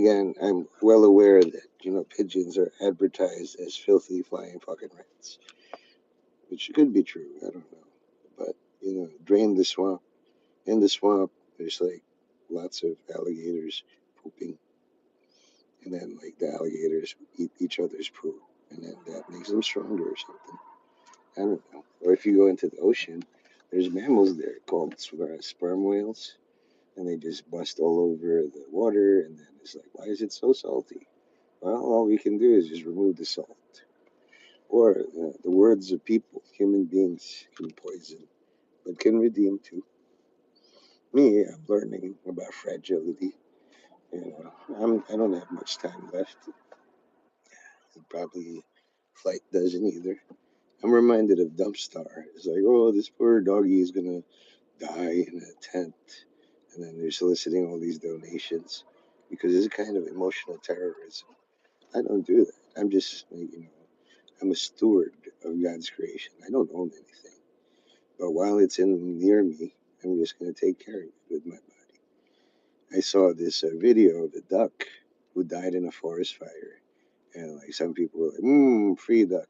again, I'm well aware that, pigeons are advertised as filthy flying fucking rats, which could be true. I don't know. But, drain the swamp. In the swamp, there's like lots of alligators pooping, and then like the alligators eat each other's poo, and then that makes them stronger or something. I don't know. Or if you go into the ocean, there's mammals there called sperm whales, and they just bust all over the water, and then it's like, why is it so salty? Well, all we can do is just remove the salt. Or the words of people, human beings can poison, but can redeem too. Me, I'm learning about fragility. I don't have much time left. And probably flight doesn't either. I'm reminded of Dumpstar. It's like, oh, this poor doggy is gonna die in a tent, and then they're soliciting all these donations because it's kind of emotional terrorism. I don't do that. I'm just, I'm a steward of God's creation. I don't own anything, but while it's in near me, I'm just gonna take care of it with my body. I saw this video of a duck who died in a forest fire, and like some people were like, free duck.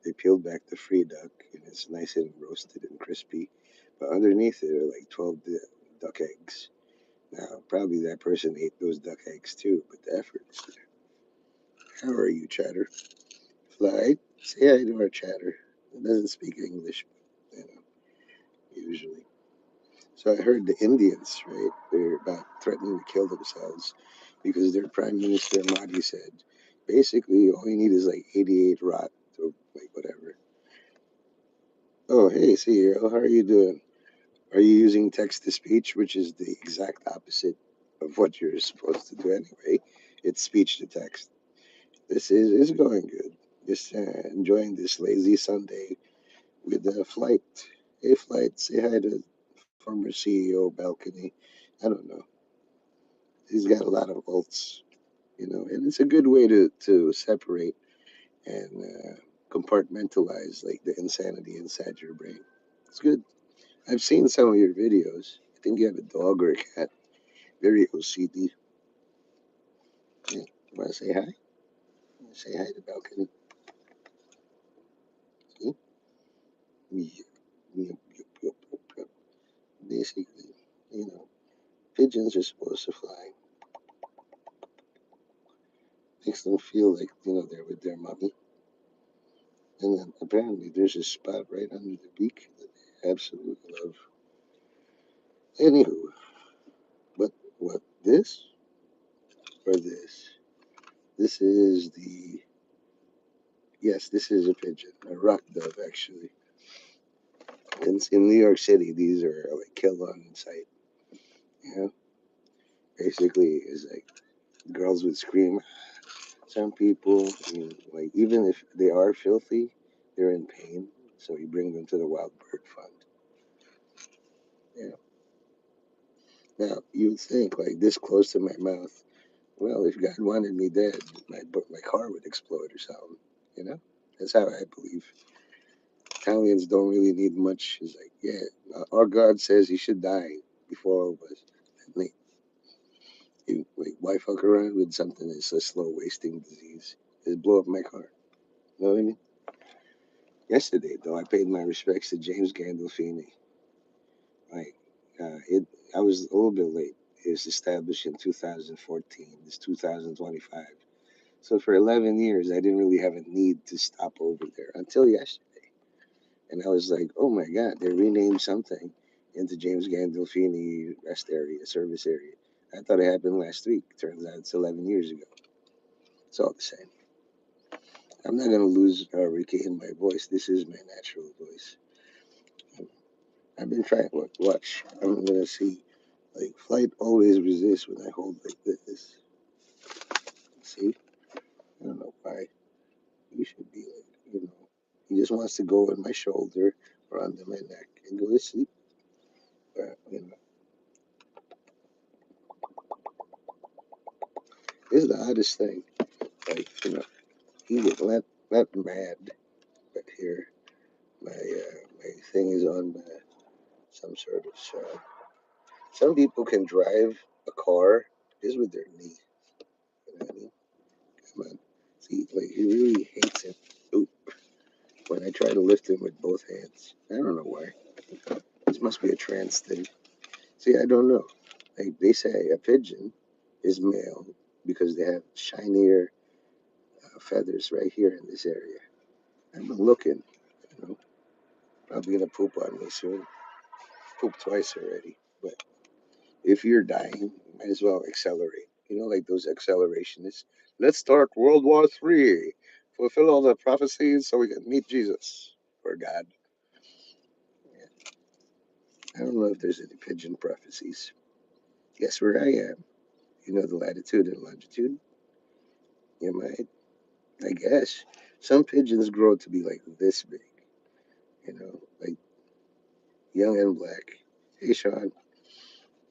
They peeled back the free duck, and it's nice and roasted and crispy, but underneath it are like 12 duck eggs. Now, probably that person ate those duck eggs too, but the effort is there. How are you, Chatter? Fly, say hi to our Chatter. It doesn't speak English, you know, usually. So I heard the Indians, right? They're about threatening to kill themselves because their Prime Minister Modi said, basically, all you need is like 88 rot or like whatever. Oh, hey, CEO, how are you doing? Are you using text to speech, which is the exact opposite of what you're supposed to do anyway? It's speech to text. This is going good. Just enjoying this lazy Sunday with a flight. Hey, flight, say hi to former CEO balcony. I don't know. He's got a lot of volts, and it's a good way to separate and compartmentalize like the insanity inside your brain. It's good. I've seen some of your videos. I think you have a dog or a cat. Very OCD. Yeah. Want to say hi? Say hi to balcony. See? Yep, yep, yep, yep, yep. Basically, pigeons are supposed to fly. Makes them feel like, they're with their mommy. And then apparently there's a spot right under the beak that they absolutely love. Anywho, what, this or this? This is yes, this is a pigeon, a rock dove actually. In New York City, these are like killed on sight. You know, basically, it's like girls would scream. Some people, like even if they are filthy, they're in pain. So you bring them to the Wild Bird Fund. Yeah. Now you'd think like this close to my mouth. Well, if God wanted me dead, my car would explode or something. You know, that's how I believe. Italians don't really need much. It's like, yeah, our God says he should die before all of us. Like, like, why fuck around with something that's a slow wasting disease? Just blow up my car. You know what I mean? Yesterday, though, I paid my respects to James Gandolfini. Like, it, I was a little bit late. It was established in 2014. It's 2025. So for 11 years, I didn't really have a need to stop over there until yesterday. And I was like, oh my God, they renamed something into James Gandolfini rest area, service area. I thought it happened last week. Turns out it's 11 years ago. It's all the same. I'm not going to lose or regain my voice. This is my natural voice. I've been trying to watch. I'm going to see. Like, flight always resists when I hold like this. See? I don't know why. You should be like, he just wants to go on my shoulder or under my neck and go to sleep. But, it's the oddest thing. Like, he get let mad. But here, my thing is on some sort of show. Some people can drive a car just with their knee. Come on. See, like, he really hates it. Ooh, when I try to lift him with both hands. I don't know why. This must be a trance thing. See, I don't know. Like, they say a pigeon is male because they have shinier feathers right here in this area. I've been looking, you know, probably gonna poop on me soon. Pooped twice already. But if you're dying, you might as well accelerate. You know, like those accelerationists. Let's start World War III. Fulfill all the prophecies so we can meet Jesus or God. Yeah. I don't know if there's any pigeon prophecies. Guess where I am? You know the latitude and longitude? You might. I guess. Some pigeons grow to be like this big, like young and black. Hey, Sean,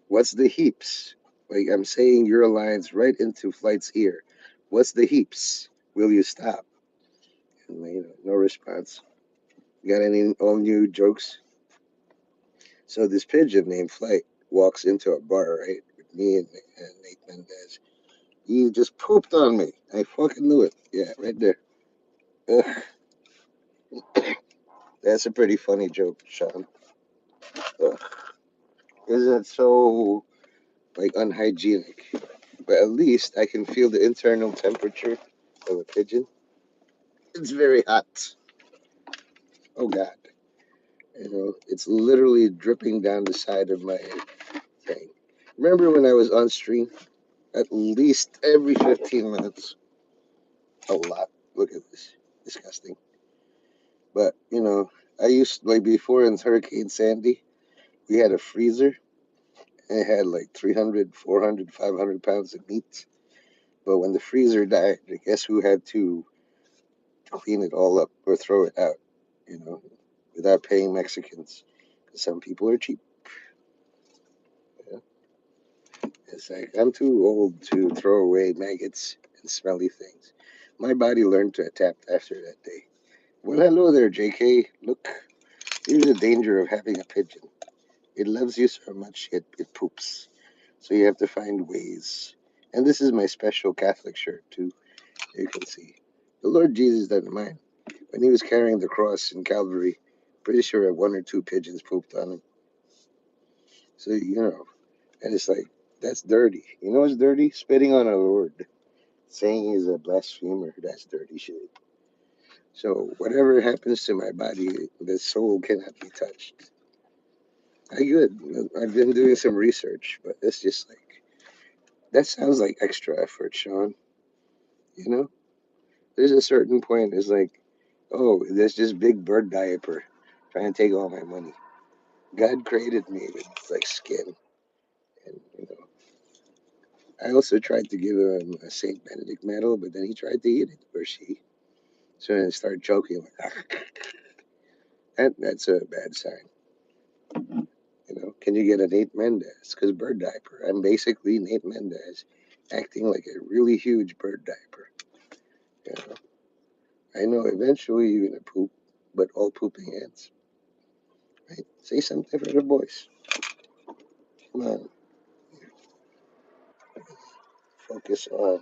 what's the heaps? Like I'm saying your lines right into Flight's ear. What's the heaps? Will you stop? And, no response. Got any all new jokes? So this pigeon named Flight walks into a bar, right, with me and Nate Mendez. You just pooped on me. I fucking knew it. Yeah, right there. Ugh, that's a pretty funny joke, Sean. Ugh. Isn't it so like unhygienic? But at least I can feel the internal temperature of a pigeon. It's very hot. Oh God. It's literally dripping down the side of my thing. Remember when I was on stream? At least every 15 minutes. A lot. Look at this. Disgusting. But, I used, like before in Hurricane Sandy, we had a freezer. And it had like 300, 400, 500 pounds of meat. But when the freezer died, guess who had to clean it all up or throw it out, you know, without paying Mexicans? Because some people are cheap. You know? It's like, I'm too old to throw away maggots and smelly things. My body learned to adapt after that day. Well, hello there, JK. Look, here's the danger of having a pigeon. It loves you so much it poops. So you have to find ways. And this is my special Catholic shirt, too. You can see. The Lord Jesus doesn't mind. When he was carrying the cross in Calvary, pretty sure one or two pigeons pooped on him. So, and it's like, that's dirty. You know what's dirty? Spitting on a Lord. Saying he's a blasphemer. That's dirty shit. So, whatever happens to my body, the soul cannot be touched. I good. I've been doing some research, but it's just like, that sounds like extra effort, Sean. You know? There's a certain point, it's like, oh, there's this big bird diaper trying to take all my money. God created me with like skin, and I also tried to give him a Saint Benedict medal, but then he tried to eat it, or she. So I started choking. Like, that's a bad sign. Can you get a Nate Mendez? Because bird diaper. I'm basically Nate Mendez, acting like a really huge bird diaper. You know, I know eventually you're gonna poop, but all pooping ends. Right? Say something for the boys. Come on, focus on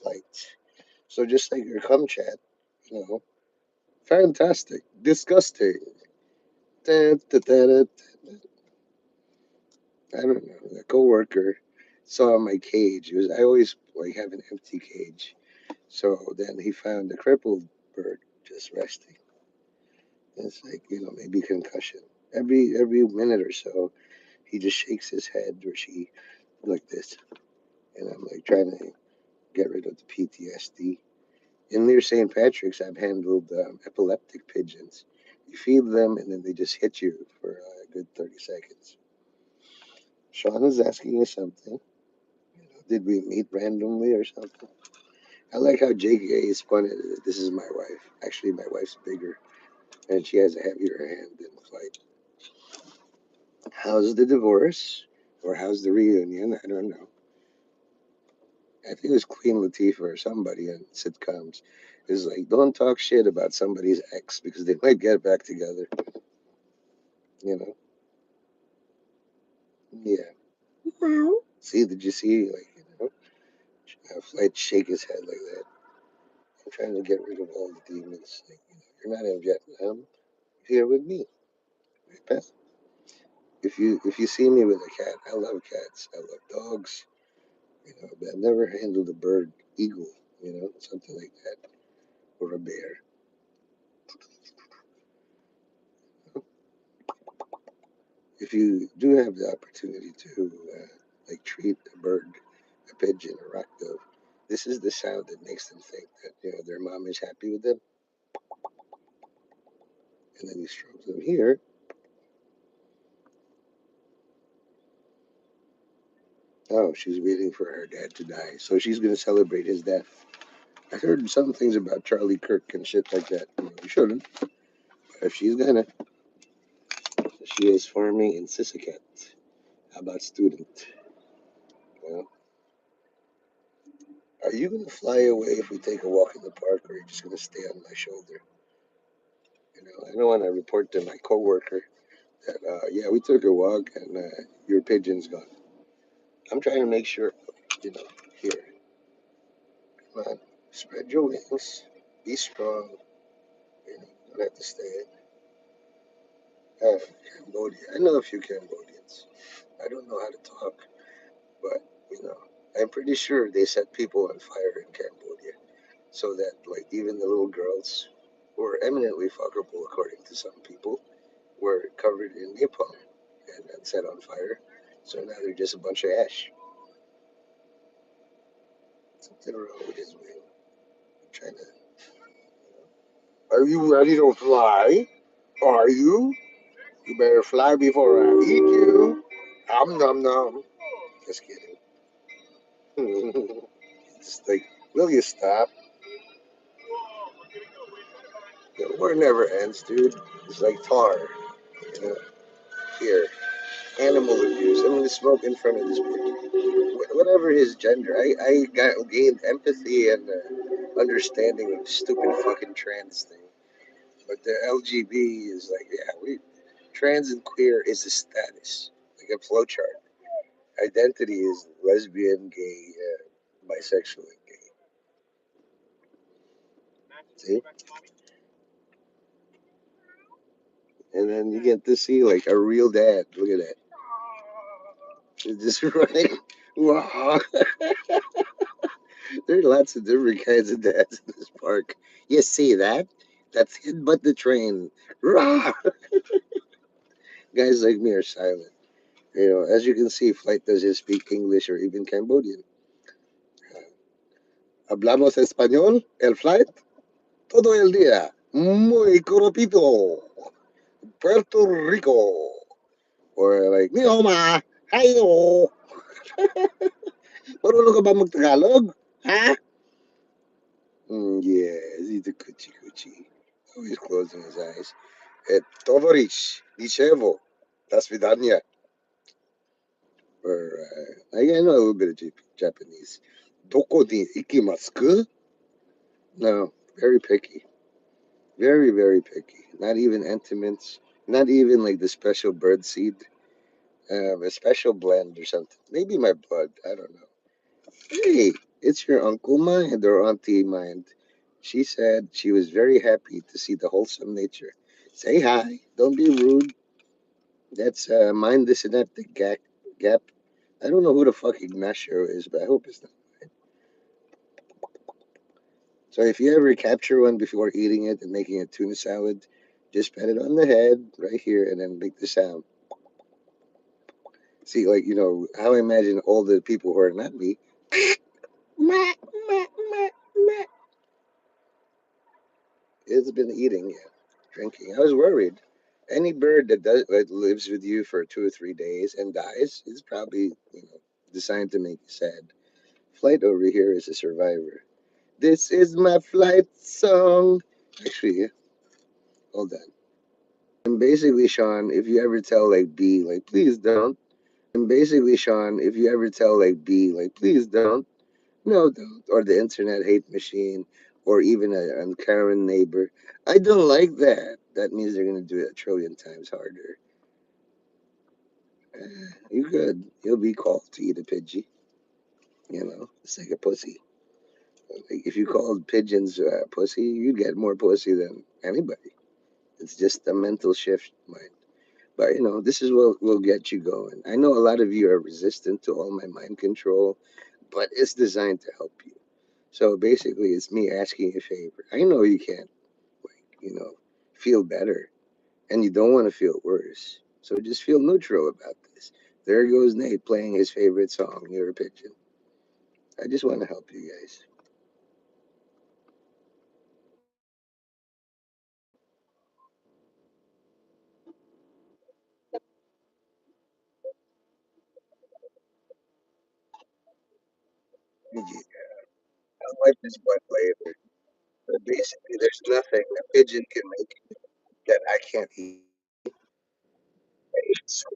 flight. So just like your cum chat, you know, fantastic, disgusting. Da, da, da, da. I don't know. A coworker saw my cage. I always like have an empty cage. So then he found a crippled bird just resting. It's like, maybe concussion. Every minute or so, he just shakes his head or she like this. And I'm like trying to get rid of the PTSD. In near St. Patrick's, I've handled epileptic pigeons. You feed them and then they just hit you for a good 30 seconds. Sean is asking you something. Did we meet randomly or something? I like how JK spun it. This is my wife. Actually, my wife's bigger and she has a heavier hand than Flight. How's the divorce? Or how's the reunion? I don't know. I think it was Queen Latifah or somebody in sitcoms. Is like, don't talk shit about somebody's ex because they might get back together. You know? Yeah. Wow. See, did you see? Like, Flight shake his head like that. I'm trying to get rid of all the demons. Like, you're not in Vietnam. Here with me, right, Beth? If you see me with a cat, I love cats. I love dogs. But I've never handled a bird, eagle, something like that, or a bear. If you do have the opportunity to like treat a bird, a pigeon, a rock dove, this is the sound that makes them think that their mom is happy with them, and then you stroke them here. Oh, she's waiting for her dad to die, so she's gonna celebrate his death. I heard some things about Charlie Kirk and shit like that. You shouldn't, but if she's gonna, she is farming in Sisaket. How about student? Well, are you gonna fly away if we take a walk in the park, or are you just gonna stay on my shoulder? I don't want to report to my coworker that yeah, we took a walk and your pigeon's gone. I'm trying to make sure, you know, here, come on, spread your wings, be strong. Don't have to stay in Cambodia. I know a few Cambodians. I don't know how to talk, but you know, I'm pretty sure they set people on fire in Cambodia so that like even the little girls who are eminently fuckable according to some people were covered in napalm and set on fire. So now they're just a bunch of ash. Something wrong with his wing. I'm trying to. Are you ready to fly? Are you? You better fly before I eat you. Nom nom. Just kidding. Just like, will you stop? The war never ends, dude. It's like tar. You know, here, animal abuse. I'm gonna smoke in front of this book. Whatever his gender, I got gained empathy and understanding of the stupid fucking trans thing. But the LGB is like, yeah, we trans and queer is a status, like a flowchart. Identity is lesbian, gay, bisexual, and gay. See, and then you get to see like a real dad. Look at that. It's just running. Wow. There are lots of different kinds of dads in this park. You see that? That's it, but the train. Rah! Guys like me are silent. As you can see, Flight doesn't speak English or even Cambodian. Hablamos español, el flight, todo el día. Muy corrupito. Puerto Rico. Or like, ni ma, hayo. Marunong ka ba mag-Tagalog? Ha? Yeah, he's a coochie coochie. Always closing his eyes. Tovarish, Nichevo, das vidanya. Or, I know a little bit of Japanese. Doko ni ikimasu? No, very picky. Very, very picky. Not even entomins. Not even like the special bird seed. A special blend or something. Maybe my blood. I don't know. Hey, it's your Uncle Mind or Auntie Mind. She said she was very happy to see the wholesome nature. Say hi. Don't be rude. That's Mind the Synaptic Gap. I don't know who the fuck Ignacio is, but I hope it's not. So if you ever capture one before eating it and making a tuna salad, just pat it on the head right here and then make the sound. See, like, how I imagine all the people who are not me. It's been eating, yeah, drinking. I was worried. Any bird that lives with you for 2 or 3 days and dies is probably designed to make you sad. Flight over here is a survivor. This is my flight song. Actually, yeah, hold on. And basically, Sean, if you ever tell like B, like please don't. And basically, Sean, if you ever tell like B, like please don't. No, don't. Or the internet hate machine, or even a Karen neighbor. I don't like that. That means they're gonna do it a trillion times harder. You could. You'll be called to eat a Pidgey. It's like a pussy. Like if you called pigeons pussy, you'd get more pussy than anybody. It's just a mental shift, mind. But this is what will get you going. I know a lot of you are resistant to all my mind control, but it's designed to help you. So basically, it's me asking you a favor. I know you can't, like, feel better, and you don't want to feel worse. So just feel neutral about this. There goes Nate playing his favorite song. You're a pigeon. I just want to help you guys. Yeah, I'll wipe this butt later. But basically, there's nothing a pigeon can make that I can't eat. So,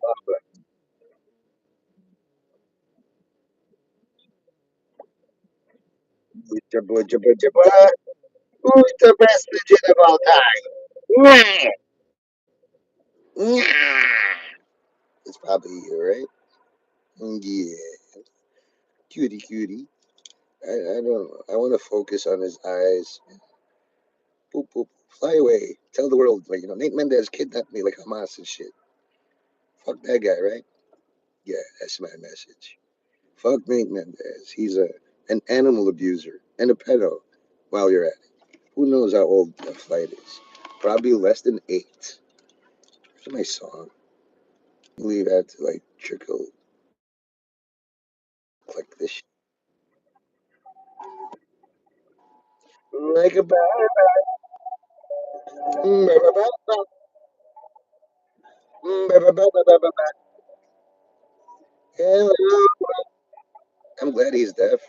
jabba, jabba, jabba. Who's the best pigeon of all time? Nyah! Nyah! It's probably you, right? Yeah. Cutie, cutie. I don't know. I want to focus on his eyes. Boop, boop. Fly away. Tell the world, like, Nate Mendez kidnapped me like Hamas and shit. Fuck that guy, right? Yeah, that's my message. Fuck Nate Mendez. He's an animal abuser and a pedo while you're at it. Who knows how old the flight is? Probably less than 8. Here's my song. I believe I have to, like, trickle, click this shit. Like a I'm glad he's deaf.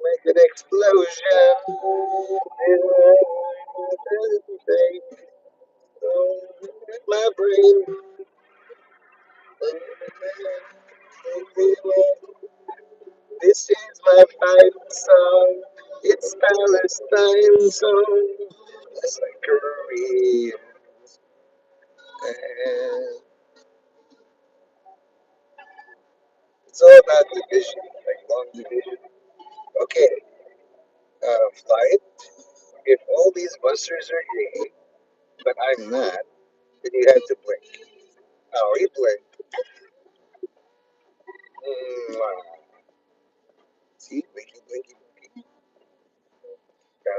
Make an explosion. My brain. This is my final song. It's Palestine song. It's like Korea. And it's all about division, like long division. Okay, flight. If all these busters are gay, but I'm not, then you have to blink. Oh, he blinked. Mwah. See, blinky, blinky, blinky. Go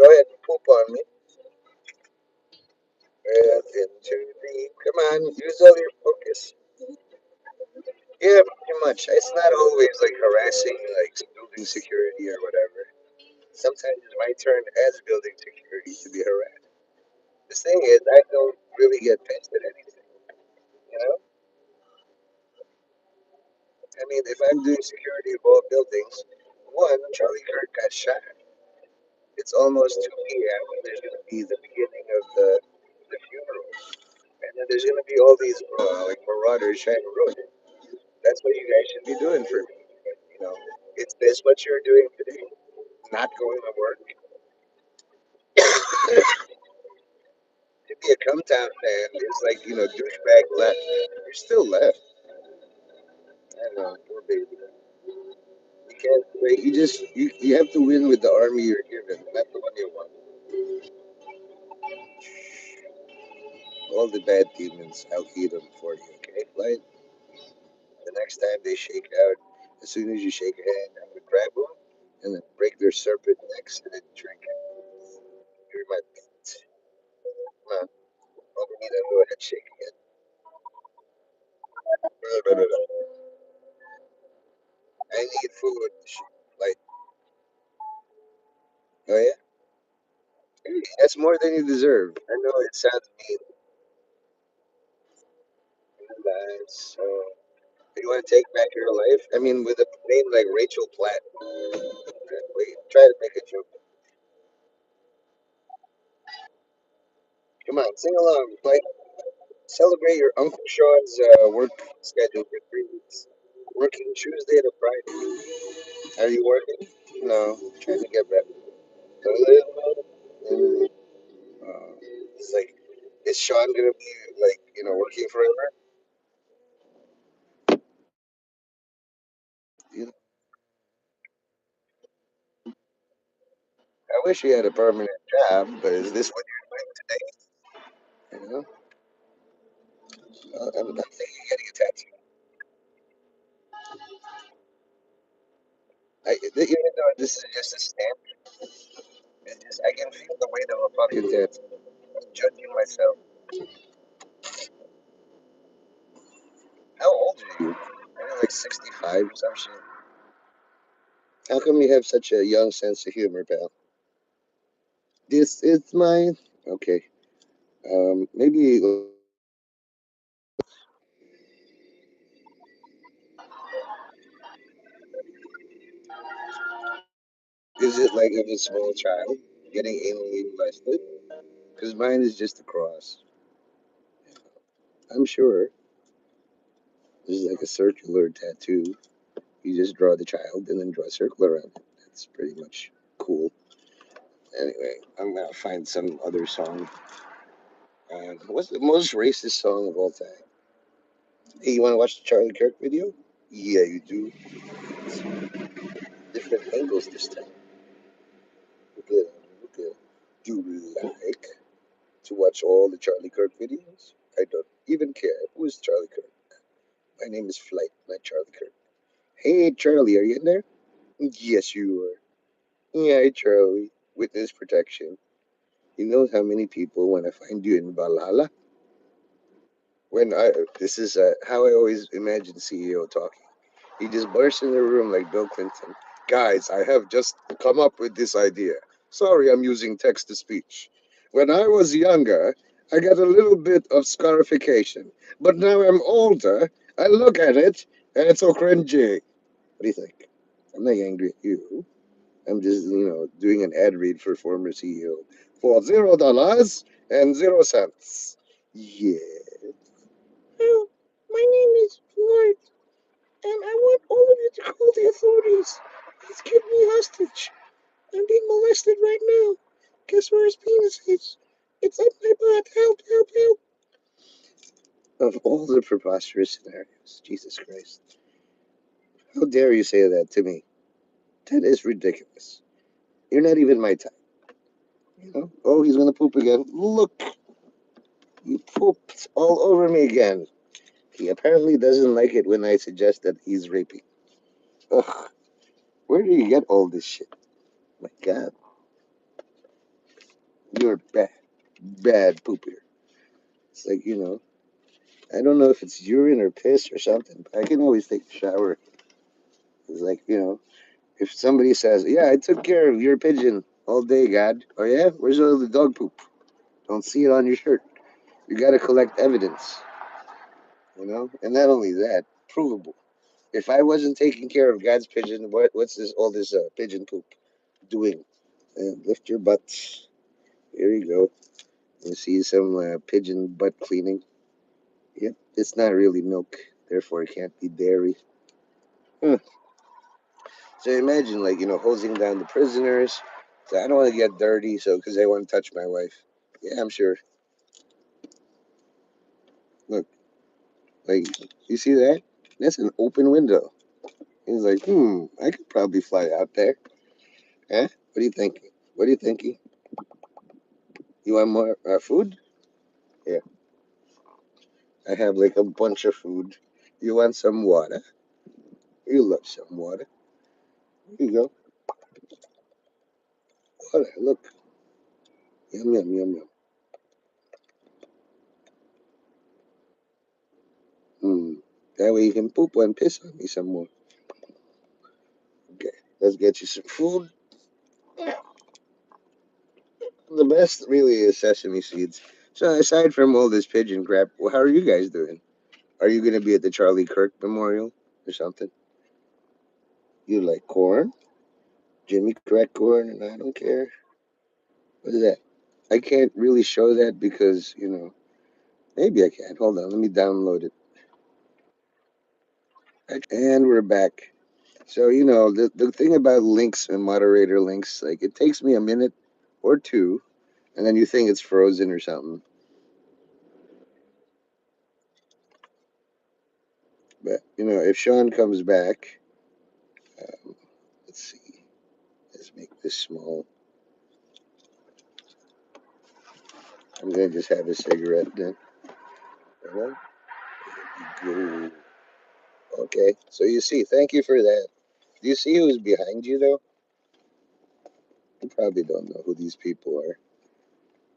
ahead and poop on me. Breath into deep. Come on, use all your focus. Yeah, pretty much. It's not always like harassing, like building security or whatever. Sometimes it's my turn as building security to be harassed. The thing is, I don't really get pissed at anything. You know, I mean, if I'm doing security of all buildings, one, Charlie Kirk got shot. It's almost 2 p.m. and there's going to be the beginning of the funeral, and then there's going to be all these like marauders trying to ruin it. That's what you guys should be doing for me. But, it's this what you're doing today? Not going to work? To be a come town fan is like, douchebag left. You're still left. I know, poor baby. You can't wait. You have to win with the army you're given, not the one you want. All the bad demons, I'll eat them for you, okay? Like, the next time they shake out, as soon as you shake a hand, I'm gonna grab them and then break their serpent necks and then drink it. You're my pet. Come on, all we need to go ahead shake again. I need food. Like, oh yeah? Hey, that's more than you deserve. I know it sounds mean. So, you want to take back your life? I mean, with a name like Rachel Platt. Wait, try to make a joke. Come on, sing along. Like, celebrate your Uncle Sean's work schedule for 3 weeks. Working Tuesday to Friday. Are you working? No, trying to get better. Sean gonna be like, working forever? You know, I wish he had a permanent job, but is this what you're doing today? I'm thinking of getting a tattoo. Even though this is just a stamp, I can feel the weight of a fucking tattoo. I'm judging myself. How old are you? Maybe like 65 or some shit. How come you have such a young sense of humor, pal? This is my okay. Maybe is it like of a small child getting anally molested? Because mine is just a cross. I'm sure this is like a circular tattoo. You just draw the child and then draw a circle around it. That's pretty much cool. Anyway, I'm gonna find some other song. What's the most racist song of all time? Hey, you want to watch the Charlie Kirk video? Yeah, you do. Different angles this time. Look at, look at. Do you like to watch all the Charlie Kirk videos? I don't even care. Who is Charlie Kirk? My name is Flight, not Charlie Kirk. Hey, Charlie, are you in there? Yes, you are. Yeah, Charlie. Witness protection. You know how many people want to find you in Valhalla? When I This is how I always imagine CEO talking. He just bursts in the room like Bill Clinton. Guys, I have just come up with this idea. Sorry, I'm using text to speech. When I was younger, I got a little bit of scarification, but now I'm older. I look at it and it's so cringy. What do you think? I'm not angry at you. I'm just, doing an ad read for former CEO for $0 and 0 cents. Yeah. Oh, my name is Lloyd, and I want all of you to call the authorities. He's kept me hostage. I'm being molested right now. Guess where his penis is? It's up my butt. Help, help, help. Of all the preposterous scenarios, Jesus Christ. How dare you say that to me? That is ridiculous. You're not even my type. Oh, he's gonna poop again. Look, he pooped all over me again. He apparently doesn't like it when I suggest that he's raping. Ugh, where do you get all this shit? My God, you're bad, bad pooper. It's like, I don't know if it's urine or piss or something, but I can always take a shower. It's like, if somebody says, yeah, I took care of your pigeon all day, God. Oh, yeah? Where's all the dog poop? Don't see it on your shirt. You got to collect evidence. And not only that, provable. If I wasn't taking care of God's pigeon, what's all this pigeon poop doing? Lift your butt. Here you go. You see some pigeon butt cleaning. Yep, it's not really milk, therefore it can't be dairy. Huh. So imagine, like, hosing down the prisoners. So I don't want to get dirty, so because they want to touch my wife. Yeah, I'm sure. Look, like, you see that? That's an open window. He's like, I could probably fly out there. Huh? What are you thinking? What are you thinking? You want more food? Yeah, I have like a bunch of food. You want some water? You love some water. Here you go. Water. Look. Yum, yum, yum, yum. Hmm. That way you can poop and piss on me some more. Okay, let's get you some food. The best really is sesame seeds. So aside from all this pigeon crap, how are you guys doing? Are you gonna be at the Charlie Kirk Memorial or something? You like corn? Jimmy crack corn, and I don't care. What is that? I can't really show that because maybe I can. Hold on, let me download it. And we're back. So the thing about links and moderator links, like it takes me a minute or two, and then you think it's frozen or something. But if Sean comes back, um, let's see. Let's make this small. I'm gonna just have a cigarette then. There we go. Okay. So you see, thank you for that. Do you see who's behind you though? You probably don't know who these people are.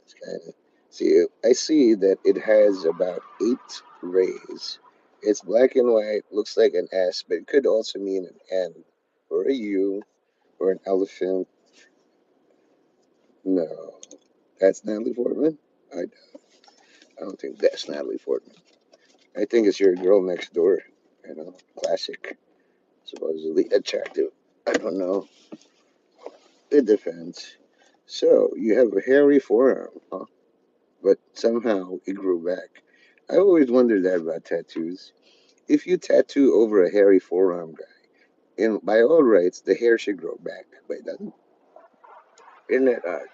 It's kind of see. I see that it has about 8 rays. It's black and white. Looks like an S, but it could also mean an N, or a U, or an elephant. No, that's Natalie Portman. I, I don't think that's Natalie Portman. I think it's your girl next door. Classic, supposedly attractive. I don't know. It depends. So you have a hairy forearm, huh? But somehow it grew back. I always wondered that about tattoos. If you tattoo over a hairy forearm guy, and by all rights, the hair should grow back, but it doesn't. Isn't that odd?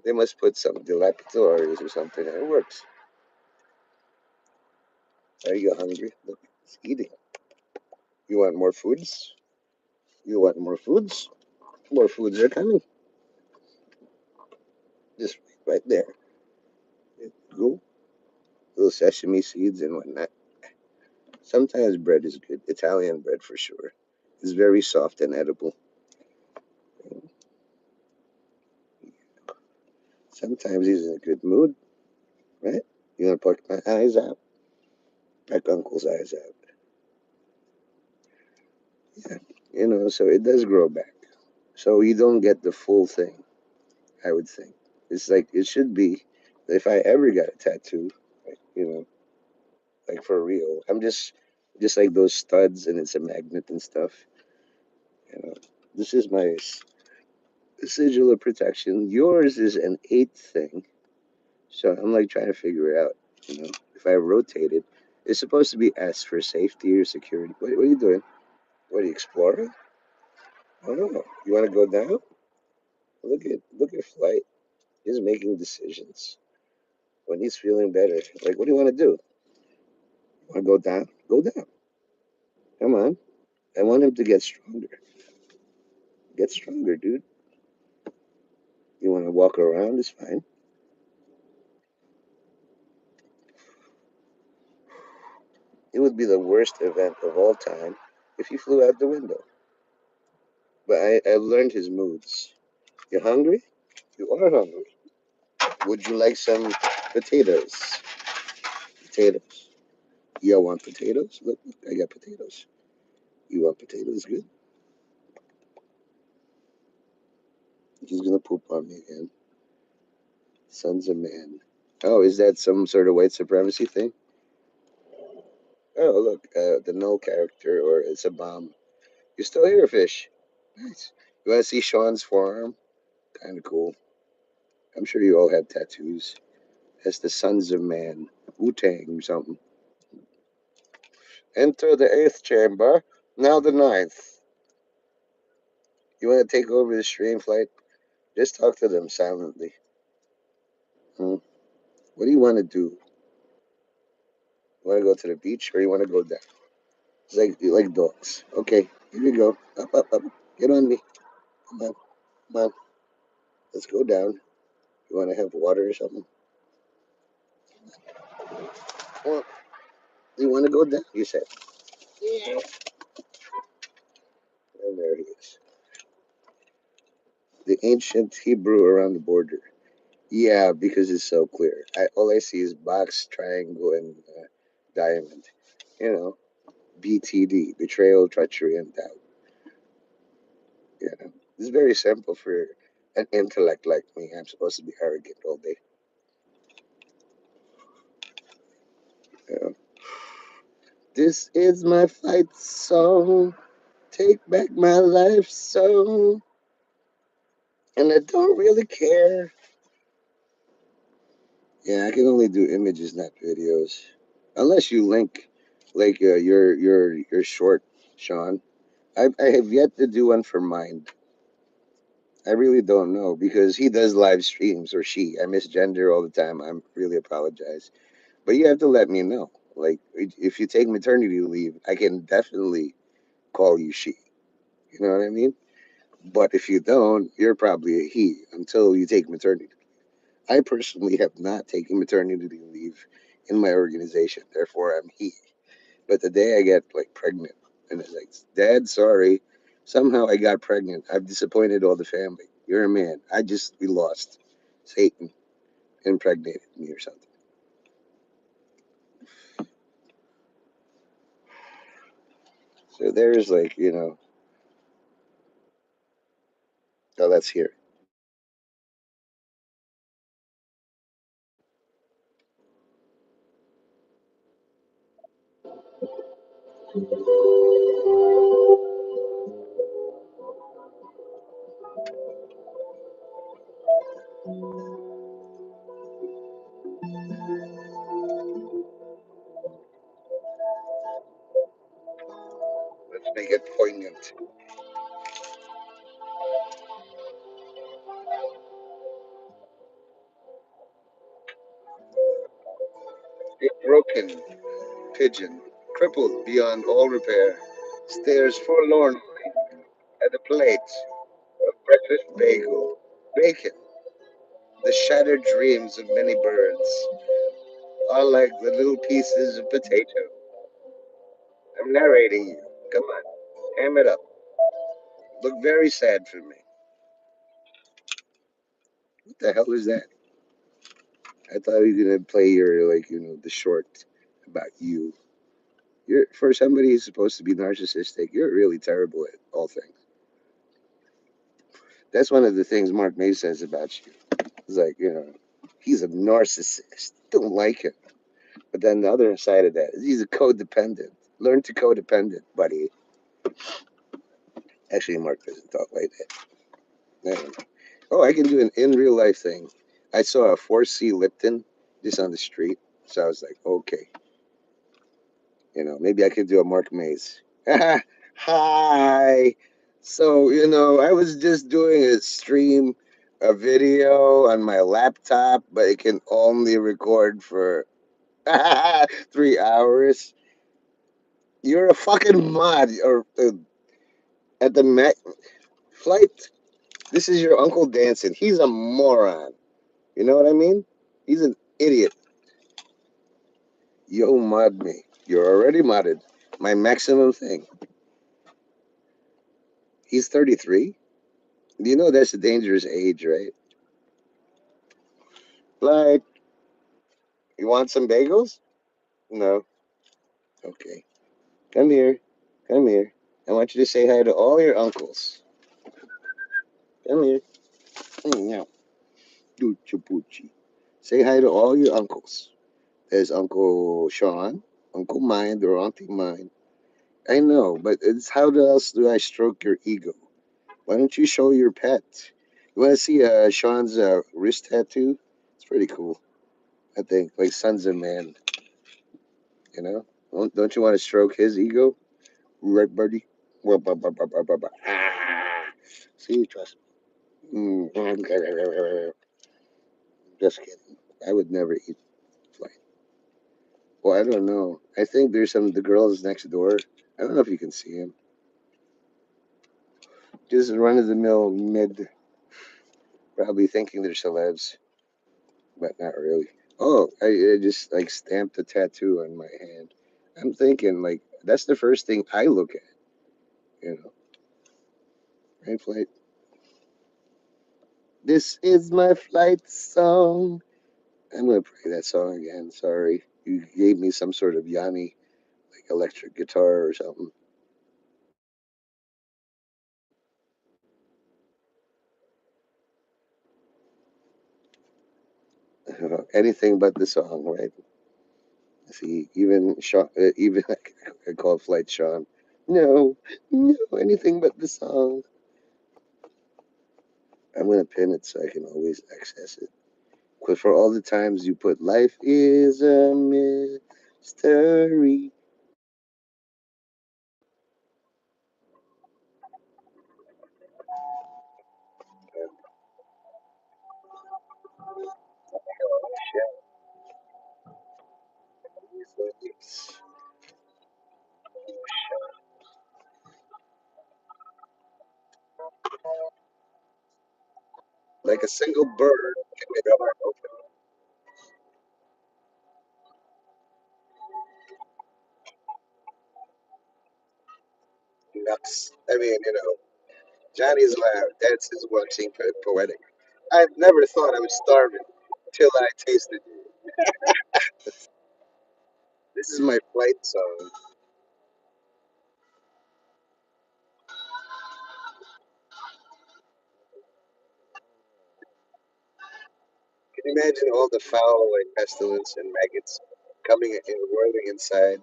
They must put some dilapidatories or something, and it works. Are you hungry? Look, it's eating. You want more foods? You want more foods? More foods are coming. Just right there. Go. Little sesame seeds and whatnot. Sometimes bread is good. Italian bread for sure. It's very soft and edible. Sometimes he's in a good mood, right? You want to poke my eyes out? Like Uncle's eyes out. Yeah. So it does grow back. So you don't get the full thing, I would think. It's like it should be. If I ever got a tattoo, like, like for real, I'm just like those studs and it's a magnet and stuff. You know, this is my sigil of protection. Yours is an eighth thing. So I'm like trying to figure it out. If I rotate it, it's supposed to be S for safety or security. What are you doing? What are you exploring? Oh no. You want to go down? Look at Flight. He's making decisions when he's feeling better. Like, what do you want to do? You want to go down? Go down. Come on. I want him to get stronger. Get stronger, dude. You want to walk around? It's fine. It would be the worst event of all time if he flew out the window. But I've learned his moods. You hungry? You are hungry. Would you like some potatoes? Potatoes. You want potatoes? Look, I got potatoes. You want potatoes? Good. He's gonna poop on me again. Sons of man. Oh, is that some sort of white supremacy thing? Oh, look, the null character, or it's a bomb. You're still here, fish. Nice. You want to see Sean's forearm? Kind of cool. I'm sure you all have tattoos. That's the Sons of Man. Wu-Tang or something. Enter the 8th chamber. Now the ninth. You want to take over the stream, Flight? Just talk to them silently. Hmm? What do you want to do? You want to go to the beach or you want to go down? It's like you like dogs. Okay, here we go. Up, up, up. Get on me. Come on, come on. Let's go down. You want to have water or something? Well, you want to go down? You said. Yeah. And there he is. The ancient Hebrew around the border. Yeah, because it's so clear. All I see is box, triangle, and diamond. You know, BTD, betrayal, treachery, and doubt. It's very simple for an intellect like me. I'm supposed to be arrogant all day. Yeah. This is my fight song. Take back my life song. And I don't really care. Yeah, I can only do images, not videos. Unless you link like your short, Sean. I have yet to do one for Mind. I really don't know because he does live streams or she. I misgender all the time. I'm really apologize. But you have to let me know. Like if you take maternity leave, I can definitely call you she. You know what I mean? But if you don't, you're probably a he until you take maternity. I personally have not taken maternity leave in my organization, therefore I'm he. But the day I get like pregnant, and it's like, Dad, sorry, somehow I got pregnant. I've disappointed all the family. You're a man. We lost. Satan impregnated me or something. So there's like, oh, let's hear it. Let's make it poignant. A broken pigeon, crippled beyond all repair, stares forlornly at a plate of breakfast bacon. The shattered dreams of many birds are like the little pieces of potato. I'm narrating you. Come on, ham it up. Look very sad for me. What the hell is that? I thought you were gonna play your the short about you. You're for somebody who's supposed to be narcissistic. You're really terrible at all things. That's one of the things Mark May says about you. It's like he's a narcissist. Don't like him. But then the other side of that is he's a codependent. Learn to codependent, buddy. Actually, Mark doesn't talk like that. I don't know. Oh, I can do an in real life thing. I saw a 4C Lipton just on the street. So I was like, okay, maybe I could do a Mark Mays. Hi. So, I was just doing a stream, a video on my laptop, but it can only record for 3 hours. You're a fucking mod or at the flight. This is your Uncle Danson. He's a moron. You know what I mean? He's an idiot. Yo, mod me. You're already modded. My maximum thing. He's 33. You know that's a dangerous age, right? Like, you want some bagels? No. Okay. Come here. Come here. I want you to say hi to all your uncles. Come here. No. Doochie poochie. Say hi to all your uncles. There's Uncle Sean, Uncle Mine, or Auntie Mine. I know, but it's how else do I stroke your ego? Why don't you show your pet? You want to see Sean's wrist tattoo? It's pretty cool. I think like Sons of Man. You know? Don't you want to stroke his ego? Right, buddy? Well, ah. See, trust me. Just kidding. I would never eat fly. Well, I don't know. I think there's the girls next door. I don't know if you can see him. Just run of the mill mid, probably thinking they're celebs, but not really. Oh, I just like stamped a tattoo on my hand. I'm thinking like that's the first thing I look at, you know. Right, flight. This is my flight song. I'm gonna play that song again. Sorry, you gave me some sort of Yanni like electric guitar or something. Anything but the song, right? See, even Sean, even I call Flight Sean. No, no, anything but the song. I'm gonna pin it so I can always access it. Because for all the times you put "Life is a mystery." like a single bird can make a heart open. Nuts. I mean, Johnny's laugh. That's his waxing poetic. I've never thought I was starving till I tasted you. This is my flight song. Can you imagine all the foul, like pestilence and maggots coming and whirling inside?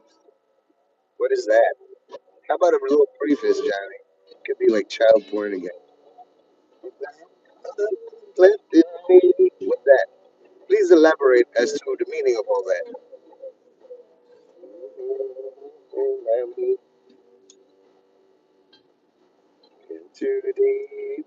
What is that? How about a little preface, Johnny? Could be like child porn again. What's that? Please elaborate as to the meaning of all that. Into the deep.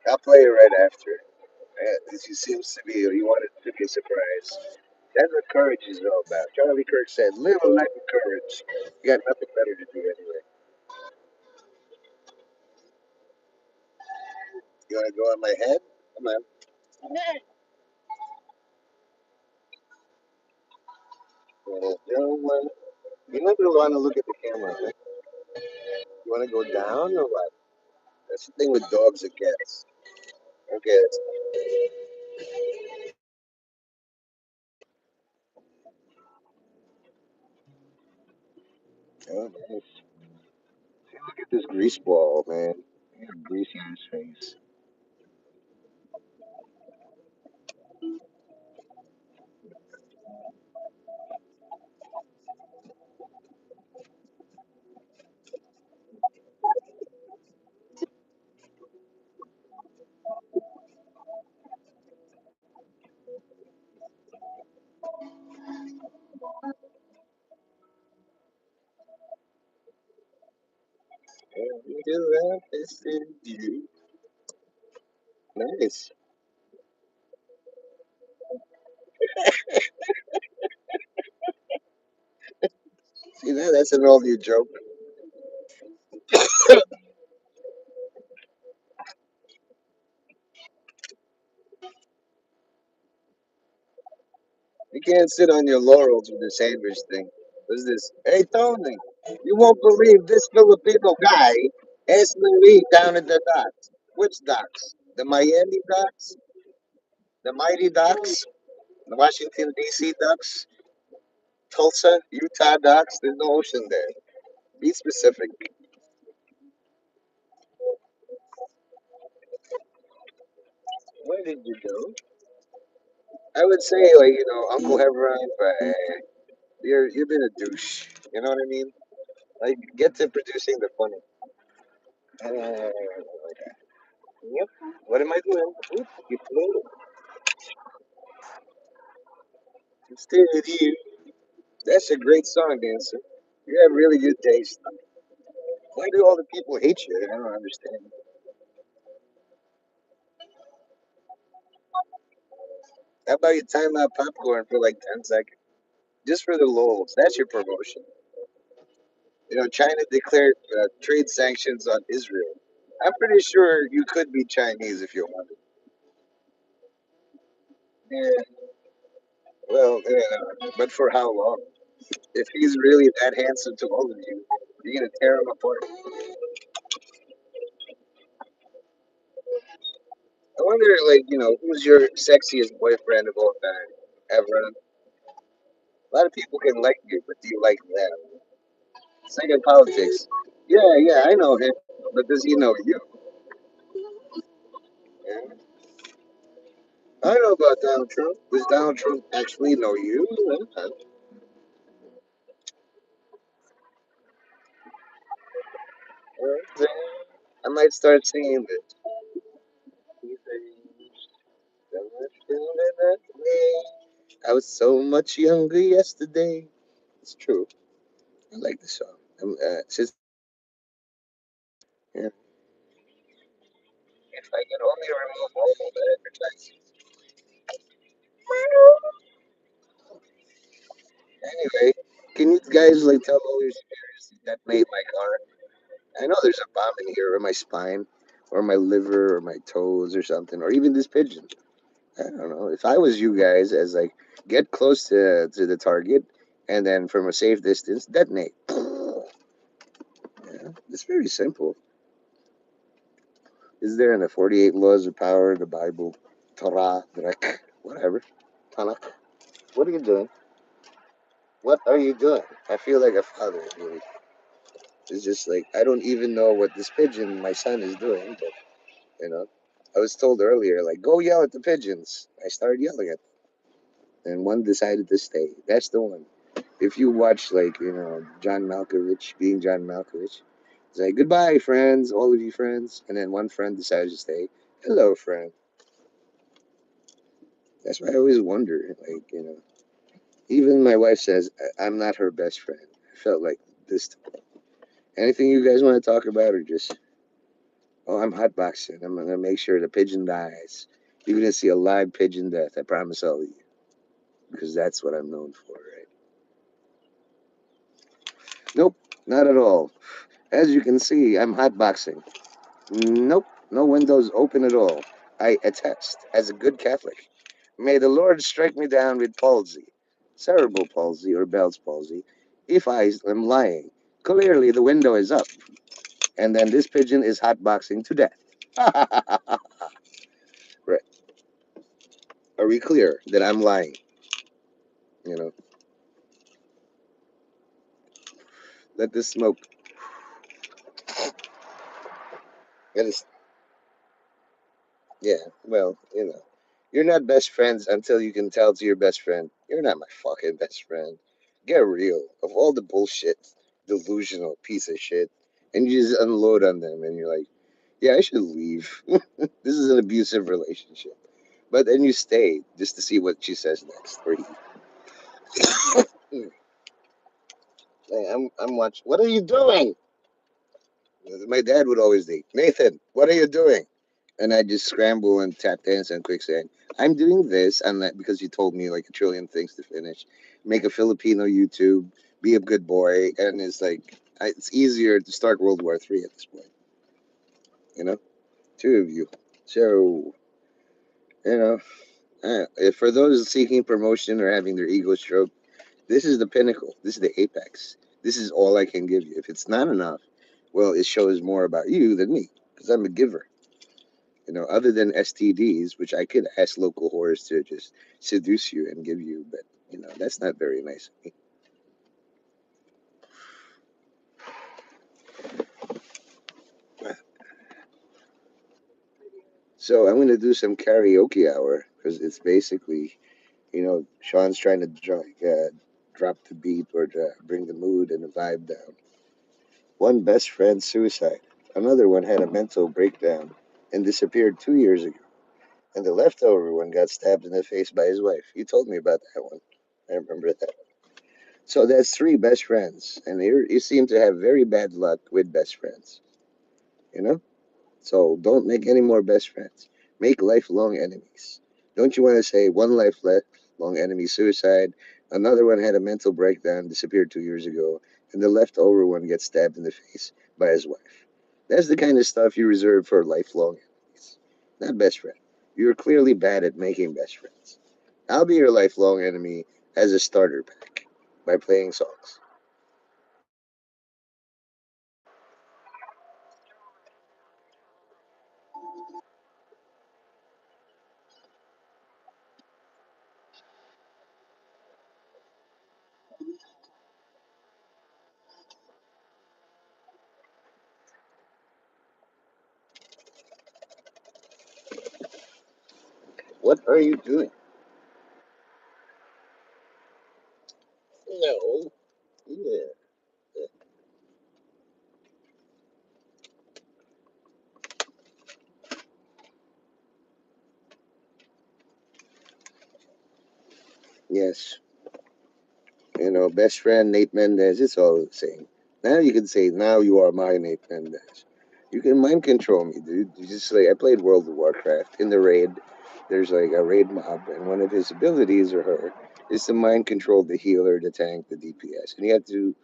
I'll play it right after. This seems to be, you want it to be a surprise. That's what courage is all about. Charlie Kirk said, live a life of courage. You got nothing better to do anyway. You want to go on my head? Come on. You never want to look at the camera. Right? You want to go down or what? That's the thing with dogs and cats. Okay. Oh, nice. Look at this grease ball, man. He got grease on his face. Nice. See that? That's an old new joke. You can't sit on your laurels with the sandwich thing. What's this? Hey, Tony, you won't believe this Filipino guy asked me to eat down at the docks. Which docks? The Miami docks? The Mighty docks? The Washington, D.C. docks? Tulsa, Utah docks? There's no ocean there. Be specific. Where did you go? I would say, like, Uncle Hebron, but you've been a douche. You know what I mean? Like, get to producing the funny. Uh, yep. What am I doing? Oop, you flew. Instead of you. That's a great song, dancer. You have really good taste. Why do all the people hate you? I don't understand. How about you time out popcorn for like 10 seconds? Just for the lulz. That's your promotion. China declared trade sanctions on Israel. I'm pretty sure you could be Chinese if you wanted. Yeah, well, but for how long? If he's really that handsome to all of you, you're gonna tear him apart. I wonder, like, who's your sexiest boyfriend of all time? Ever? A lot of people can like you, but do you like them? It's like in politics. Yeah, yeah, I know him, but does he know you? Yeah. I know about Donald Trump. Does Donald Trump actually know you? I might start singing this. I was so much younger yesterday. It's true. I like the song. Yeah. If I could only remove all the advertising. Anyway, can you guys like tell all your spirits to detonate my car? I know there's a bomb in here, or my spine, or my liver, or my toes, or something, or even this pigeon. I don't know. If I was you guys, as like get close to the target, and then from a safe distance detonate. Yeah, it's very simple. Is there in the 48 laws of power, the Bible, Torah, Drek, whatever, Tanakh? What are you doing? What are you doing? I feel like a father. Really. It's just like I don't even know what this pigeon, my son, is doing. But you know, I was told earlier, like, go yell at the pigeons. I started yelling at them, and one decided to stay. That's the one. If you watch, like, John Malkovich being John Malkovich, it's like, goodbye, friends, all of you friends. And then one friend decides to stay. Hello, friend. That's why I always wonder, like, even my wife says I'm not her best friend. I felt like this. Anything you guys want to talk about, or just, oh, I'm hotboxing. I'm going to make sure the pigeon dies. You're going to see a live pigeon death. I promise all of you. Because that's what I'm known for, right? Nope, not at all. As you can see, I'm hotboxing. Nope, no windows open at all. I attest, as a good Catholic, may the Lord strike me down with palsy, cerebral palsy or Bell's palsy, if I am lying. Clearly, the window is up, and then this pigeon is hotboxing to death. Right. Are we clear that I'm lying? You know, let this smoke. Let us, yeah, well, you're not best friends until you can tell to your best friend, you're not my fucking best friend. Get real. Of all the bullshit, delusional piece of shit, and you just unload on them, and you're like, yeah, I should leave. This is an abusive relationship. But then you stay just to see what she says next. Or he, hey, I'm watching. What are you doing? My dad would always say, Nathan, what are you doing? And I just scramble and tap dance and quicksand. I'm doing this and that because you told me like a trillion things to finish. Make a Filipino YouTube, be a good boy, and it's like it's easier to start World War III at this point. You know, two of you. So you know, if for those seeking promotion or having their ego stroke, this is the pinnacle. This is the apex. This is all I can give you. If it's not enough, well, it shows more about you than me because I'm a giver. Other than STDs, which I could ask local whores to just seduce you and give you, but that's not very nice of me. So I'm gonna do some karaoke hour because it's basically, Sean's trying to drop the beat or to bring the mood and the vibe down. One best friend suicide. Another one had a mental breakdown and disappeared 2 years ago. And the leftover one got stabbed in the face by his wife. You told me about that one. I remember that. So that's three best friends, and you seem to have very bad luck with best friends. You know, so don't make any more best friends. Make lifelong enemies. Don't you want to say one lifelong enemy suicide, another one had a mental breakdown, disappeared 2 years ago, and the leftover one gets stabbed in the face by his wife? That's the kind of stuff you reserve for lifelong enemies, not best friend. You're clearly bad at making best friends. I'll be your lifelong enemy as a starter pack by playing songs. What are you doing? No. Yeah. Yes. Best friend Nate Mendez. It's all the same. Now you can say, now you are my Nate Mendez. You can mind control me, dude. You just like I played World of Warcraft in the raid. There's like a raid mob, and one of his abilities or her is to mind control the healer, the tank, the DPS, and you have to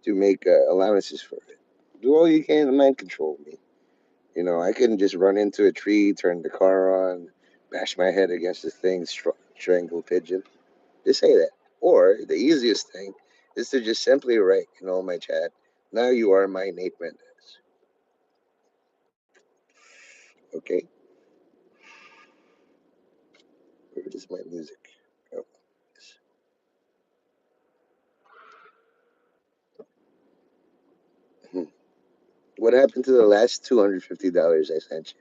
make allowances for it. Do all you can to mind control me. You know, I couldn't just run into a tree, turn the car on, bash my head against the thing, strangle pigeon. Just say that. Or the easiest thing is to just simply write in all my chat. Now you are my Nate Mendez. Okay, where is my music? Oh, yes. What happened to the last $250 I sent you?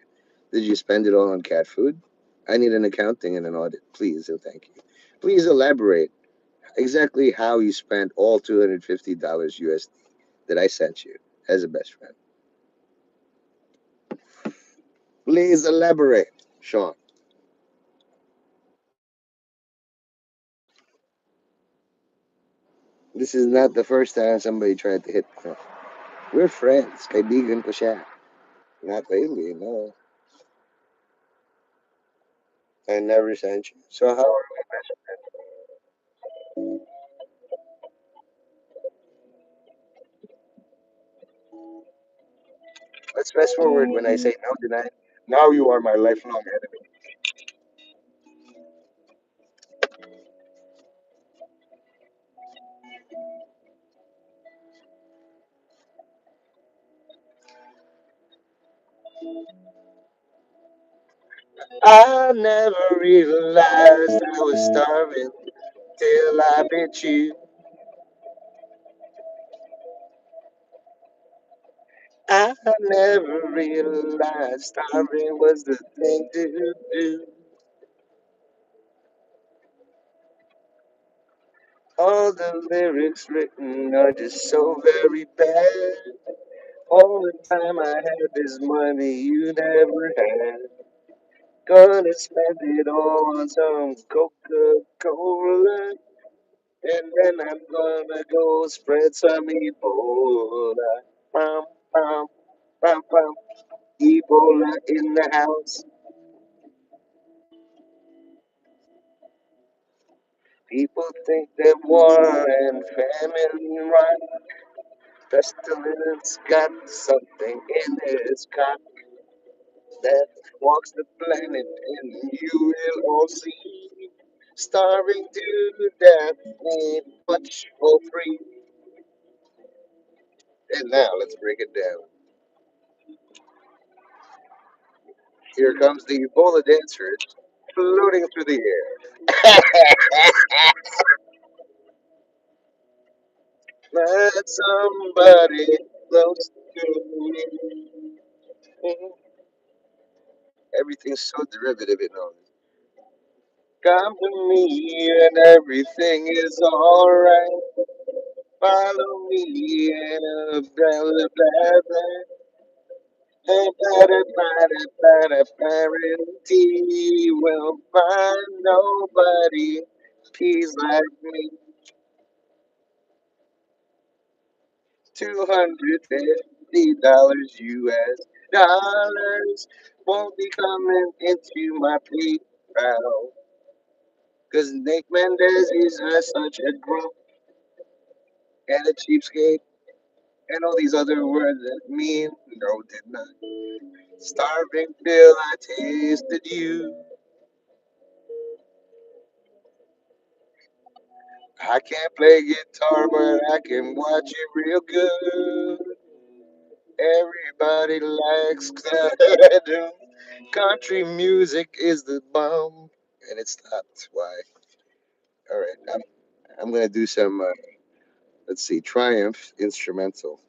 Did you spend it all on cat food? I need an accounting and an audit, please, and thank you. Please elaborate exactly how you spent all $250 USD that I sent you as a best friend. Please elaborate, Sean. This is not the first time somebody tried to hit me. We're friends. Kaibigan ko siya. Not lately, no. I never sent you. So how? Let's fast forward when I say no deny. Now you are my lifelong enemy. I never realized I was starving till I met you. I never realized starving was the thing to do. All the lyrics written are just so very bad. All the time I had this money you never had. Gonna spend it all on some Coca-Cola. And then I'm gonna go spread some Ebola. Bum, bum, bum, bum. Ebola in the house. People think that war and famine run. Pestilence got something in its cock that walks the planet, and you will all see. Starving to death, need much for free. And now let's break it down. Here comes the Ebola dancers floating through the air. Let somebody close to me. Everything's so derivative in all this. Come to me and everything is alright. Follow me and blah, blah, blah, blah. And better, better, better guarantee will find nobody peace like me. $250 US dollars won't be coming into my PayPal. Cause Nick Mendez is such a grump and a cheapskate and all these other words that mean no did not. Starving till I tasted you. I can't play guitar, but I can watch it real good. Everybody likes country music is the bomb, and it stopped. Why? All right, I'm gonna do some. Let's see, Triumph instrumental,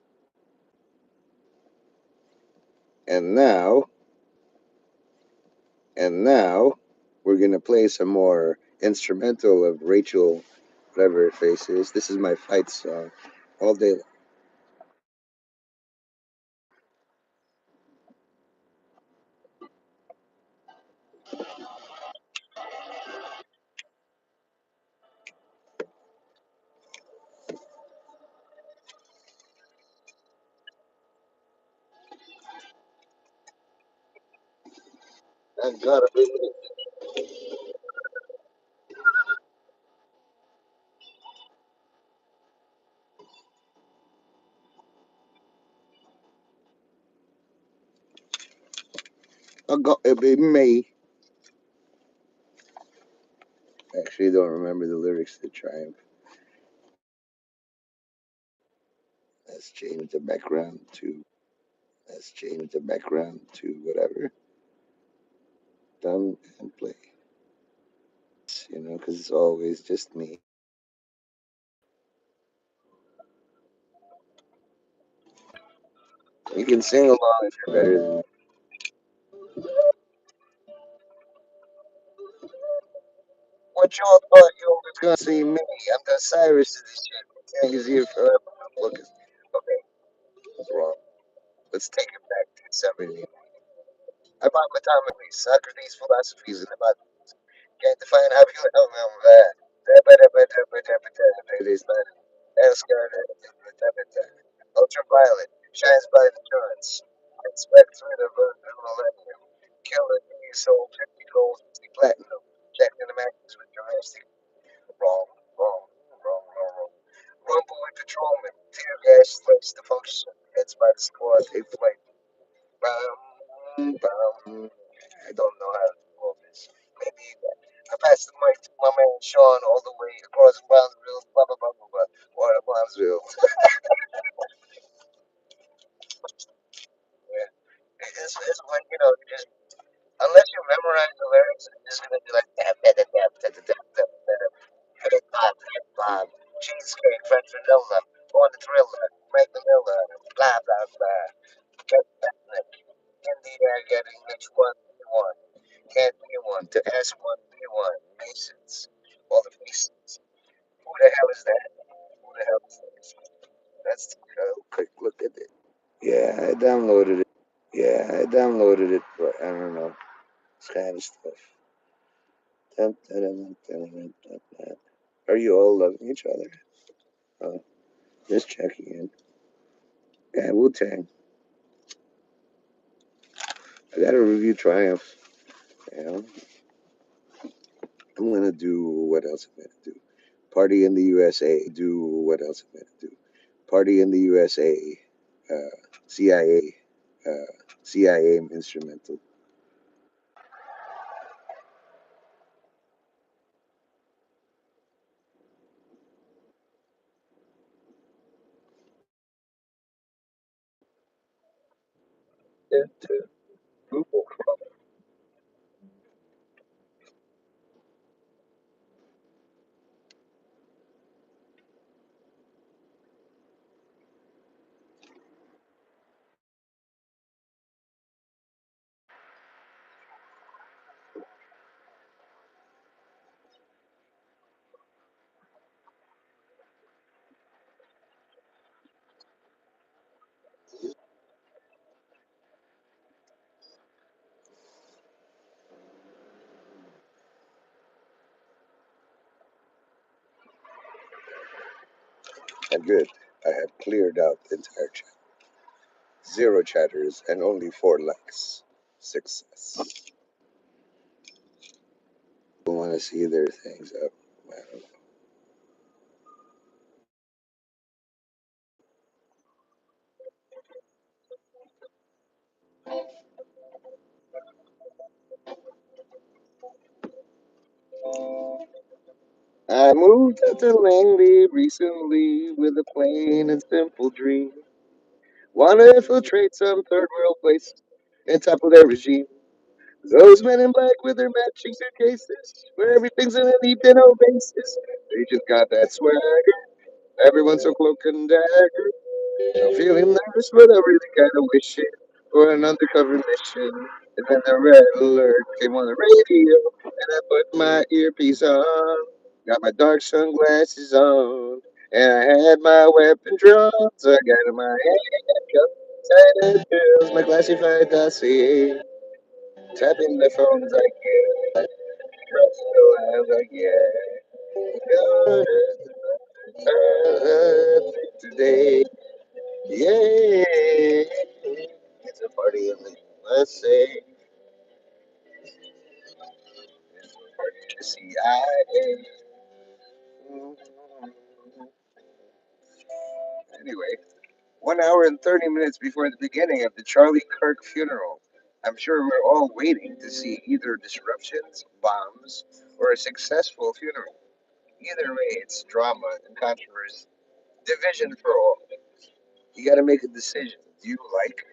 and now and now we're gonna play some more instrumental of Rachel, whatever her face is. This is my fight song, all day long. I gotta be. I got to be me. Actually, don't remember the lyrics to Triumph. Let's change the background to. Let's change the background to whatever. Done and play. Because it's always just me. You can sing along if you're better than me. What y'all thought you was gonna see me? I'm the Cyrus of this shit. King is here forever. Look, okay, that's wrong. Let's take it back to 70. About Metamorphosis, Socrates' philosophies, and about can't define how you help them that. It is not Asgard, ultraviolet, shines by endurance, inspect through the millennium, kill a new soul, 50 gold, 50 platinum, check in the matches with dramatic. Wrong, wrong, wrong, wrong, wrong. Rumble with patrolman, tear gas slips the function, heads by the squad, take flight. Bum, bum. I don't know how to do all this. Maybe I passed the mic to my man Sean all the way across Brownsville, blah blah blah blah blah. Or Brownsville. Yeah. It's when you just unless you memorize the lyrics, it's just gonna be like dab dab dab dab dab dab dab dab. Head bob, cheesecake, French vanilla, on the thriller, Frank vanilla, blah blah blah. Get that lick. In the air, getting which one you want. Can't be one to ask one be one. Masons. All the Masons. Who the hell is that? Who the hell is that? That's the quick look at it. Yeah, I downloaded it. Yeah, I downloaded it, but I don't know. It's kind of stuff. Dun, dun, dun, dun, dun, dun, dun. Are you all loving each other? Oh, just checking in. Yeah, Wu Tang. I gotta review Triumph. You know, I'm gonna do what else I'm gonna do. Party in the USA. Do what else I'm gonna do. Party in the USA. CIA. CIA instrumental. Into Google Chrome. And good. I have cleared out the entire chat. Zero chatters and only 4 likes. Success. I want to see their things up. I moved to Langley recently with a plain and simple dream. Want to infiltrate some third world place and topple their regime. Those men in black with their matching suitcases, where everything's on a need to know basis. They just got that swagger. Everyone's so cloak and dagger. I'm feeling nervous, but I really kind of wish it for an undercover mission. And then the red alert came on the radio, and I put my earpiece on. Got my dark sunglasses on, and I had my weapon drawn. So I got in my handcuffs, tied pills, my classified dossier. Tapping the phones like yeah, pressing the lines like yeah. Today, yeah, it's a party in the USA. CIA. Anyway, 1 hour and 30 minutes before the beginning of the Charlie Kirk funeral. I'm sure we're all waiting to see either disruptions, bombs, or a successful funeral. Either way, it's drama and controversy. Division for all. You gotta make a decision. Do you like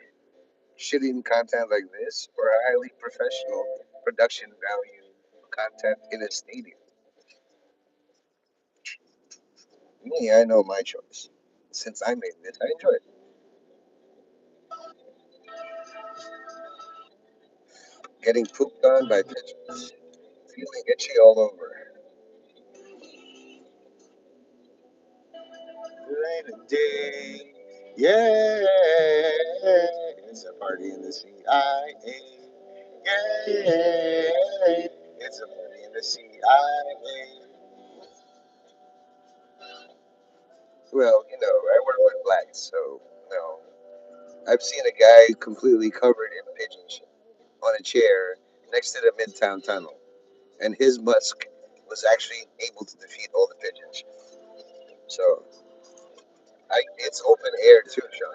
shitty content like this or highly professional production value content in a stadium? Me, I know my choice. Since I made this, I enjoy it. Getting pooped on by pigeons, feeling itchy all over. Night day, yeah, it's a party in the CIA. Yeah, it's a party in the CIA. Well, I work with blacks, so no. I've seen a guy completely covered in pigeon shit on a chair next to the Midtown Tunnel, and his musk was actually able to defeat all the pigeons. So it's open air too, Sean.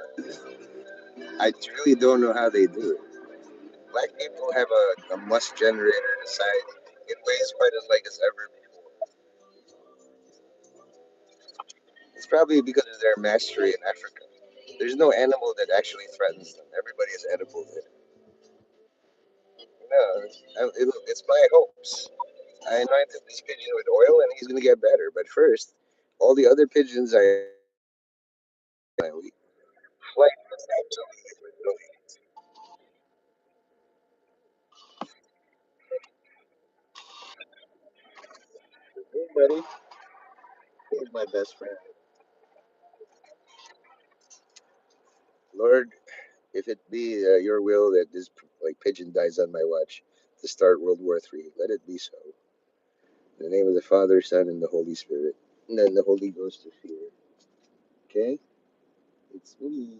I really don't know how they do it. Black people have a musk generator inside in ways quite unlike as ever before. It's probably because of their mastery in Africa. There's no animal that actually threatens them. Everybody is edible there. No, it's my hopes. I anointed this pigeon with oil, and he's gonna get better. But first, all the other pigeons I flight was absolutely brilliant. Hey, buddy, he's my best friend. Lord, if it be your will that this pigeon dies on my watch to start World War III, let it be so. In the name of the Father, Son, and the Holy Spirit, and then the Holy Ghost of fear. Okay, it's me.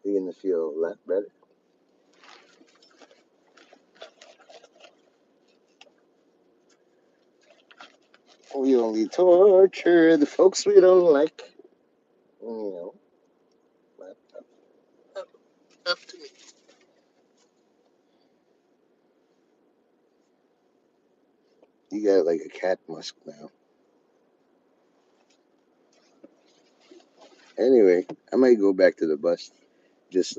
You're gonna feel a lot better. We only torture the folks we don't like. You know, up, up to me. You got like a cat musk now. Anyway, I might go back to the bus, just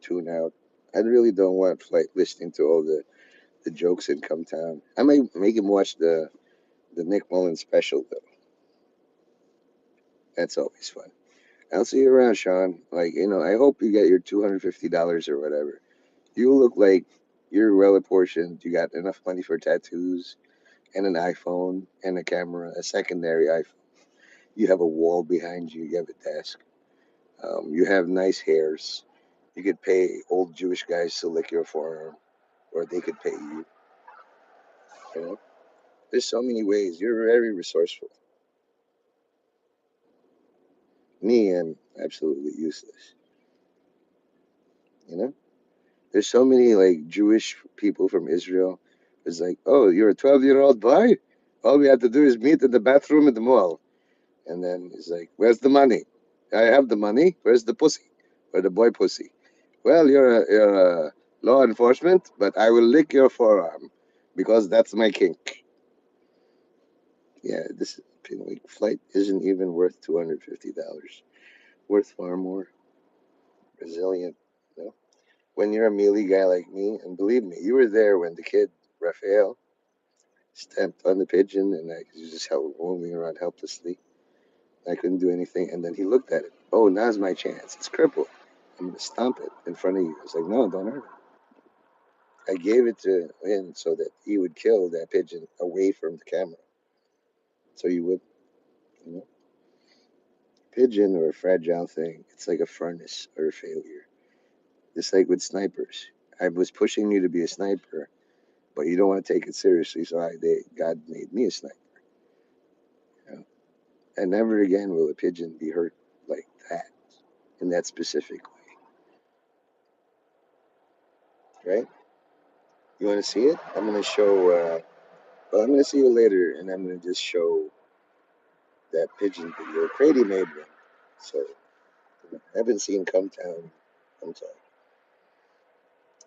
tune out. I really don't want listening to all the jokes in Come Town. I might make him watch the Nick Mullen special though. That's always fun. I'll see you around, Sean. I hope you get your $250 or whatever. You look like you're well apportioned. You got enough money for tattoos and an iPhone and a camera, a secondary iPhone. You have a wall behind you. You have a desk. You have nice hairs. You could pay old Jewish guys to lick your forearm, or they could pay you. You know, there's so many ways. You're very resourceful. Me, I'm absolutely useless. You know, there's so many Jewish people from Israel. It's like, oh, you're a 12-year-old boy. All we have to do is meet in the bathroom at the mall. And then it's like, where's the money? I have the money. Where's the pussy? Or the boy pussy? Well, you're a law enforcement, but I will lick your forearm because that's my kink. Yeah, this flight isn't even worth $250. Worth far more. Resilient. You know? When you're a mealy guy like me, and believe me, you were there when the kid, Raphael, stamped on the pigeon and he was just rolling around helplessly. I couldn't do anything. And then he looked at it. Oh, now's my chance. It's crippled. I'm going to stomp it in front of you. I was like, no, don't hurt it. I gave it to him so that he would kill that pigeon away from the camera. So you would, you know, pigeon or a fragile thing. It's like a furnace or a failure. Just like with snipers. I was pushing you to be a sniper, but you don't want to take it seriously. So God made me a sniper. You know? And never again will a pigeon be hurt like that in that specific way. right? You want to see it? I'm gonna show. Well, I'm gonna see you later, and I'm gonna just show that pigeon video. Crady made one, so I haven't seen Come Town. I'm sorry.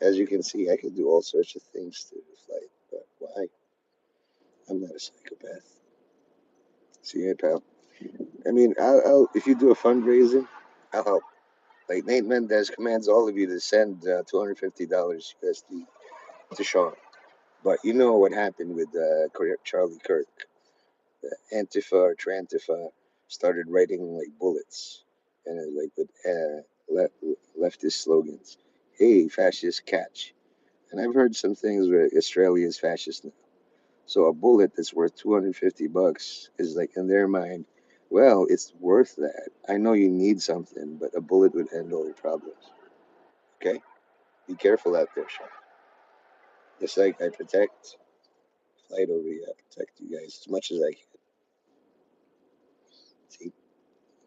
As you can see, I can do all sorts of things to the flight, but why? I'm not a psychopath. See, hey, pal. I mean, I'll if you do a fundraising, I'll help. Like Nate Mendez commands all of you to send $250 USD to Sean. But you know what happened with Charlie Kirk? Antifa or Trantifa started writing like bullets and like with leftist slogans. Hey, fascist, catch. And I've heard some things where Australia is fascist now. So a bullet that's worth $250 is like in their mind, well, it's worth that. I know you need something, but a bullet would end all your problems. Okay? Be careful out there, Sean. Just like I protect flight over here, I protect you guys as much as I can. See?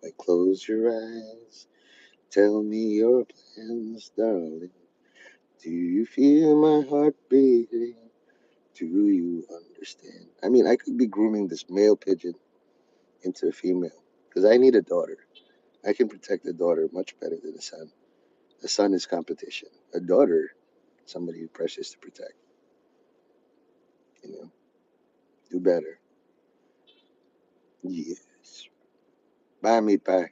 Like close your eyes. Tell me your plans, darling. Do you feel my heart beating? Do you understand? I mean, I could be grooming this male pigeon into a female because I need a daughter. I can protect a daughter much better than a son. A son is competition. A daughter, somebody precious to protect. You know, do better. Yes. Bye, meat pie.